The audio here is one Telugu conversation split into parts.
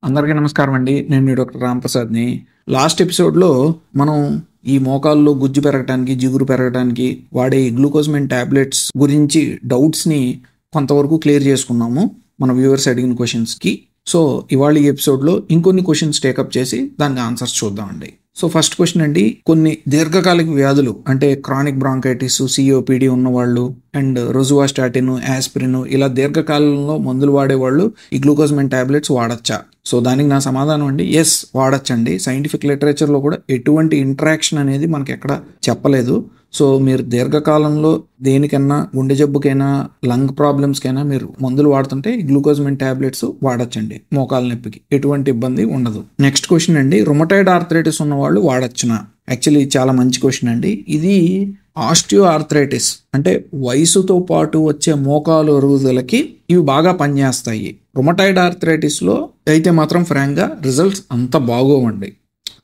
అందరికీ నమస్కారం అండి. నేను మీ డాక్టర్ రాంప్రసాద్ని. లాస్ట్ ఎపిసోడ్లో మనం ఈ మోకాల్లో గుజ్జు పెరగడానికి, జిగురు పెరగడానికి వాడే గ్లూకోజ్మెంట్ ట్యాబ్లెట్స్ గురించి డౌట్స్ని కొంతవరకు క్లియర్ చేసుకున్నాము మన వ్యూవర్స్ అడిగిన క్వశ్చన్స్కి. సో ఇవాళ ఈ ఎపిసోడ్లో ఇంకొన్ని క్వశ్చన్స్ టేకప్ చేసి దానికి ఆన్సర్స్ చూద్దామండి. సో ఫస్ట్ క్వశ్చన్ అండి, కొన్ని దీర్ఘకాలిక వ్యాధులు అంటే క్రానిక్ బ్రాంకైటిస్, సిఓపిడి ఉన్నవాళ్ళు అండ్ రోజువాస్టాటిన్, యాస్పిరిన్ ఇలా దీర్ఘకాలంలో మందులు వాడేవాళ్ళు ఈ గ్లూకోజ్మెంట్ ట్యాబ్లెట్స్ వాడచ్చా? సో దానికి నా సమాధానం అండి, ఎస్ వాడచ్చండి. సైంటిఫిక్ లిటరేచర్లో కూడా ఎటువంటి ఇంటరాక్షన్ అనేది మనకి ఎక్కడ చెప్పలేదు. సో మీరు దీర్ఘకాలంలో దేనికైనా, గుండె జబ్బుకైనా, లంగ్ ప్రాబ్లమ్స్కైనా మీరు మందులు వాడుతుంటే ఈ గ్లూకోజ్మెంట్ ట్యాబ్లెట్స్ వాడచ్చండి. మోకాల నొప్పికి ఎటువంటి ఇబ్బంది ఉండదు. నెక్స్ట్ క్వశ్చన్ అండి, రుమటాయిడ్ ఆర్థరైటిస్ ఉన్న వాళ్ళు వాడచ్చునా? యాక్చువల్లీ చాలా మంచి క్వశ్చన్ అండి. ఇది ఆస్టియో ఆర్థరైటిస్ అంటే వయసుతో పాటు వచ్చే మోకాలు అరుగుదలకి ఇవి బాగా పనిచేస్తాయి. రుమటాయిడ్ ఆర్థరైటిస్లో అయితే మాత్రం ఫ్రాంక్గా రిజల్ట్స్ అంత బాగోవండి.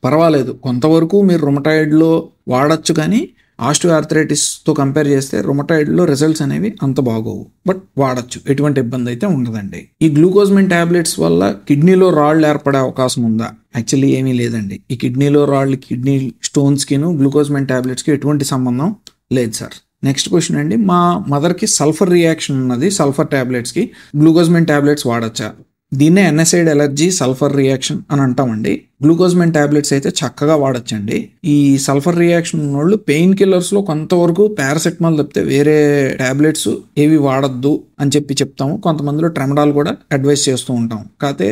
పర్వాలేదు, కొంతవరకు మీరు రుమటాయిడ్లో వాడచ్చు, కానీ ఆస్టియో ఆర్థరైటిస్తో కంపేర్ చేస్తే రుమటాయిడ్లో రిజల్ట్స్ అనేవి అంత బాగోవు. బట్ వాడచ్చు, ఎటువంటి ఇబ్బంది అయితే ఉండదండి. ఈ గ్లూకోజ్మెంట్ ట్యాబ్లెట్స్ వల్ల కిడ్నీలో రాళ్ళు ఏర్పడే అవకాశం ఉందా? యాక్చువల్లీ ఏమీ లేదండి. ఈ కిడ్నీలో రాళ్ళు, కిడ్నీ స్టోన్స్కిను గ్లూకోజ్మెంట్ ట్యాబ్లెట్స్కి ఎటువంటి సంబంధం లేదు సార్. నెక్స్ట్ క్వశ్చన్ అండి, మా మదర్కి సల్ఫర్ రియాక్షన్ ఉన్నది, సల్ఫర్ ట్యాబ్లెట్స్కి గ్లూకోజ్మెంట్ ట్యాబ్లెట్స్ వాడచ్చా? దీన్నే ఎన్ఎసైడ్ ఎలర్జీ సల్ఫర్ రియాక్షన్ అని అంటామండి. గ్లూకోజ్మెంట్ ట్యాబ్లెట్స్ అయితే చక్కగా వాడచ్చండి. ఈ సల్ఫర్ రియాక్షన్ ఉన్నోళ్ళు పెయిన్ కిల్లర్స్లో కొంతవరకు పారాసెటమాల్ తప్పితే వేరే ట్యాబ్లెట్స్ ఏవి వాడద్దు అని చెప్తాము. కొంతమందిలో ట్రెమడాల్ కూడా అడ్వైస్ చేస్తూ ఉంటాం. కాకపోతే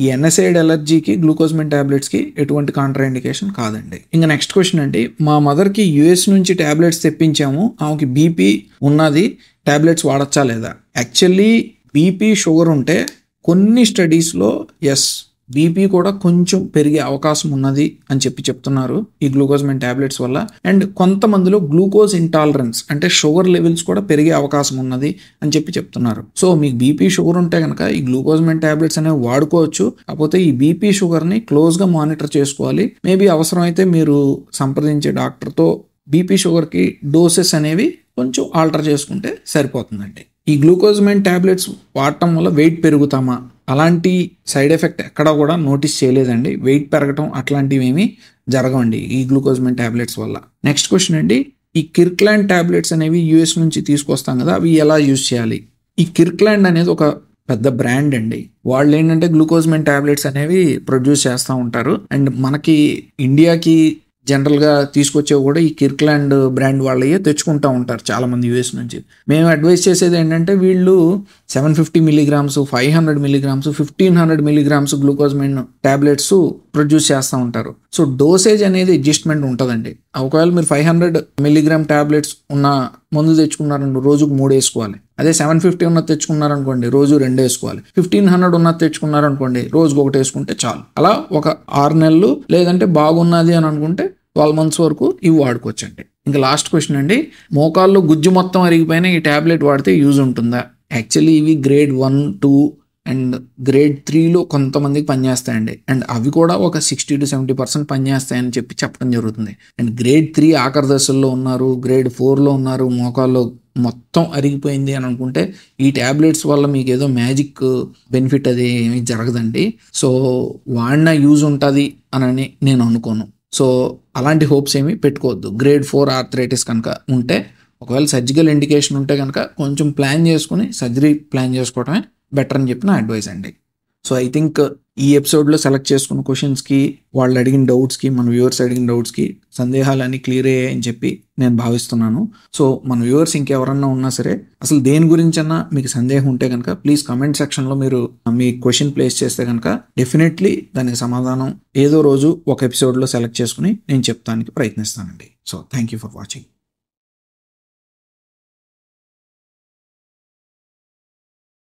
ఈ ఎన్ఎసైడ్ ఎలర్జీకి గ్లూకోజ్మెంట్ ట్యాబ్లెట్స్కి ఎటువంటి కాంట్రా ఇండికేషన్ కాదండి. ఇంకా నెక్స్ట్ క్వశ్చన్ అండి, మా మదర్కి యుఎస్ నుంచి ట్యాబ్లెట్స్ తెప్పించాము, ఆమెకి బీపీ ఉన్నది, ట్యాబ్లెట్స్ వాడచ్చా లేదా? యాక్చువల్లీ బీపీ, షుగర్ ఉంటే కొన్ని స్టడీస్లో ఎస్, బీపీ కూడా కొంచెం పెరిగే అవకాశం ఉన్నది అని చెప్తున్నారు ఈ గ్లూకోజ్మెంట్ ట్యాబ్లెట్స్ వల్ల. అండ్ కొంతమందిలో గ్లూకోజ్ ఇంటాలరెన్స్ అంటే షుగర్ లెవెల్స్ కూడా పెరిగే అవకాశం ఉన్నది అని చెప్తున్నారు. సో మీకు బీపీ, షుగర్ ఉంటే కనుక ఈ గ్లూకోజ్మెంట్ ట్యాబ్లెట్స్ అనేవి వాడుకోవచ్చు. కాకపోతే ఈ బీపీ, షుగర్ని క్లోజ్గా మానిటర్ చేసుకోవాలి. మేబీ అవసరమైతే మీరు సంప్రదించే డాక్టర్తో బీపీ, షుగర్కి డోసెస్ అనేవి కొంచెం ఆల్టర్ చేసుకుంటే సరిపోతుందండి. ఈ గ్లూకోజ్మెంట్ ట్యాబ్లెట్స్ వాడటం వల్ల వెయిట్ పెరుగుతామా? అలాంటి సైడ్ ఎఫెక్ట్ ఎక్కడా కూడా నోటీస్ చేయలేదండి. వెయిట్ పెరగటం అట్లాంటివి ఏమీ జరగవండి ఈ గ్లూకోజ్మెంట్ ట్యాబ్లెట్స్ వల్ల. నెక్స్ట్ క్వశ్చన్ అండి, ఈ కిర్క్లాండ్ ట్యాబ్లెట్స్ అనేవి యూఎస్ నుంచి తీసుకొస్తాం కదా, అవి ఎలా యూజ్ చేయాలి? ఈ కిర్క్లాండ్ అనేది ఒక పెద్ద బ్రాండ్ అండి. వాళ్ళు ఏంటంటే గ్లూకోజ్మెంట్ ట్యాబ్లెట్స్ అనేవి ప్రొడ్యూస్ చేస్తూ ఉంటారు. అండ్ మనకి ఇండియాకి జనరల్గా తీసుకొచ్చేవి కూడా ఈ కిర్క్లాండ్ బ్రాండ్ వాళ్ళే తెచ్చుకుంటూ ఉంటారు చాలామంది యూఎస్ నుంచి. మేము అడ్వైస్ చేసేది ఏంటంటే, వీళ్ళు 750 మిలీగ్రామ్స్, 500 మిలీగ్రామ్స్, 1500 మిలీగ్రామ్స్ గ్లూకోజ్మెంట్ ట్యాబ్లెట్స్ ప్రొడ్యూస్ చేస్తూ ఉంటారు. సో డోసేజ్ అనేది అడ్జస్ట్మెంట్ ఉంటుందండి. ఒకవేళ మీరు 500 మిలీగ్రామ్ ట్యాబ్లెట్స్ ఉన్న మందు తెచ్చుకున్నారనుకో, రోజుకు 3 వేసుకోవాలి. అదే 750 ఉన్నది తెచ్చుకున్నారనుకోండి, రోజు 2 వేసుకోవాలి. 1500 ఉన్నది తెచ్చుకున్నారనుకోండి, రోజుకు 1 వేసుకుంటే చాలు. అలా ఒక 6 నెలలు, లేదంటే బాగున్నది అని అనుకుంటే 12 months వరకు ఇవి వాడుకోవచ్చండి. ఇంకా లాస్ట్ క్వశ్చన్ అండి, మోకాల్లో గుజ్జు మొత్తం అరిగిపోయినా ఈ ట్యాబ్లెట్ వాడితే యూజ్ ఉంటుందా? యాక్చువల్లీ ఇవి గ్రేడ్ 1, 2 అండ్ గ్రేడ్ 3లో కొంతమందికి పనిచేస్తాయండి. అండ్ అవి కూడా ఒక 60 to 70% పనిచేస్తాయని చెప్పడం జరుగుతుంది. అండ్ గ్రేడ్ 3 ఆఖరి దశల్లో ఉన్నారు, గ్రేడ్ 4లో ఉన్నారు, మోకాల్లో మొత్తం అరిగిపోయింది అని అనుకుంటే ఈ ట్యాబ్లెట్స్ వల్ల మీకు ఏదో మ్యాజిక్ బెనిఫిట్ అది ఏమీ జరగదండి. సో వాడిన యూజ్ ఉంటుంది అని నేను అనుకోను. సో అలాంటి హోప్స్ ఏమీ పెట్టుకోవద్దు. గ్రేడ్ 4 ఆర్థరైటిస్ కనుక ఉంటే, ఒకవేళ సర్జికల్ ఇండికేషన్ ఉంటే కనుక కొంచెం ప్లాన్ చేసుకుని సర్జరీ ప్లాన్ చేసుకోవడమే బెటర్ అని చెప్పిన అడ్వైస్ అండి. సో ఐ థింక్ ఈ ఎపిసోడ్లో సెలెక్ట్ చేసుకున్న క్వశ్చన్స్కి, వాళ్ళు అడిగిన డౌట్స్కి, మన వ్యూవర్స్ అడిగిన డౌట్స్కి సందేహాలన్నీ క్లియర్ అయ్యాయని చెప్పి నేను భావిస్తున్నాను. సో మన వ్యూవర్స్ ఇంకెవరన్నా ఉన్నా సరే, అసలు దేని గురించన్నా మీకు సందేహం ఉంటే కనుక ప్లీజ్ కమెంట్ సెక్షన్లో మీరు మీ క్వశ్చన్ ప్లేస్ చేస్తే కనుక డెఫినెట్లీ దానికి సమాధానం ఏదో రోజు ఒక ఎపిసోడ్లో సెలెక్ట్ చేసుకుని నేను చెప్తానికి ప్రయత్నిస్తానండి. So thank you for watching.